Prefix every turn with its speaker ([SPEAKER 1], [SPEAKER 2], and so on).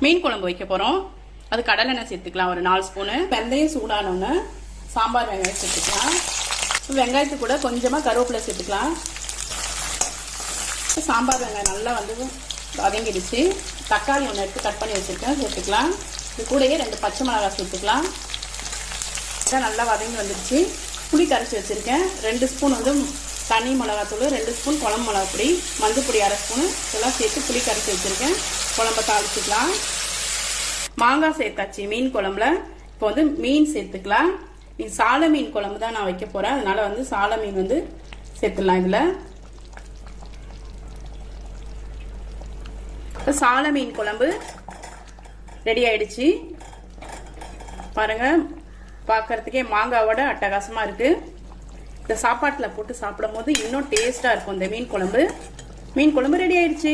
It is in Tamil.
[SPEAKER 1] மீன் குழம்பு வைக்க போகிறோம். அது கடலெண்ணெய் சேர்த்துக்கலாம், ஒரு 4 ஸ்பூனு. வெந்தயம் சூடானோன்னு சாம்பார் வெங்காயம் சேர்த்துக்கலாம். வெங்காயத்துக்கு கூட கொஞ்சமாக கருவேப்பிலை சேர்த்துக்கலாம். சாம்பார் வெங்காயம் நல்லா வதங்கிடுச்சு. தக்காளி ஒன்று எடுத்து கட் பண்ணி வச்சுருக்கேன், சேர்த்துக்கலாம். இது கூடயே 2 பச்சை மிளகாய் சேர்த்துக்கலாம். நல்லா வதங்கி வந்துடுச்சு. புளி கரைச்சி வச்சுருக்கேன். 2 ஸ்பூன் தனி மிளகாத்தூள், 2 ஸ்பூன் குழம்பு மிளகாப்பொடி, மஞ்சள் பொடி 1/2 ஸ்பூனு இதெல்லாம் சேர்த்து புளி கரைச்சி வச்சுருக்கேன். குழம்ப தாளிச்சிக்கலாம். மாங்காய் சேர்த்தாச்சு மீன் குழம்புல. இப்போ மீன் சேர்த்துக்கலாம். இது சால மீன் குழம்பு தான் நான் வைக்க போகிறேன். அதனால சால மீன் சேர்த்துடலாம். இதில் சால மீன் குழம்பு ரெடி ஆயிடுச்சு. பாருங்க, பார்க்கறதுக்கே மாங்காவோட அட்டகாசமாக இருக்குது. இந்த சாப்பாட்டில் போட்டு சாப்பிடும் போது இன்னும் டேஸ்ட்டாக இருக்கும் இந்த மீன் குழம்பு. மீன் குழம்பு ரெடி ஆயிடுச்சு.